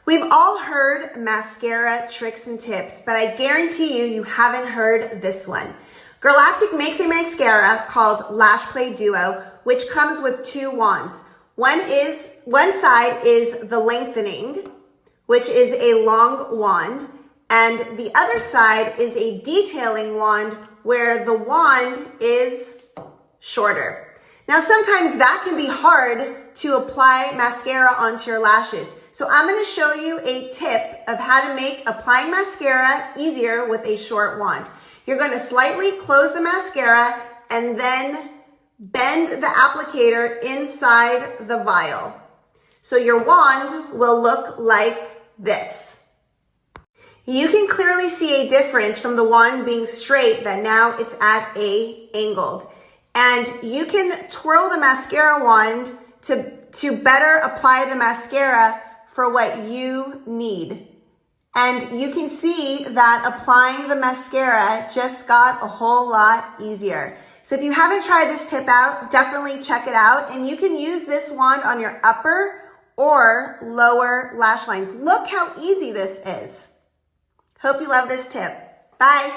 We've all heard mascara tricks and tips, but I guarantee you haven't heard this one. Girlactik makes a mascara called Lash Play Duo, which comes with two wands. One side is the lengthening, which is a long wand, and the other side is a detailing wand where the wand is shorter. Now, sometimes that can be hard to apply mascara onto your lashes. So I'm going to show you a tip of how to make applying mascara easier with a short wand. You're going to slightly close the mascara and then bend the applicator inside the vial. So your wand will look like this. You can clearly see a difference from the wand being straight that now it's at a angled. And you can twirl the mascara wand to better apply the mascara for what you need. And you can see that applying the mascara just got a whole lot easier. So if you haven't tried this tip out, definitely check it out. And you can use this wand on your upper or lower lash lines. Look how easy this is. Hope you love this tip. Bye.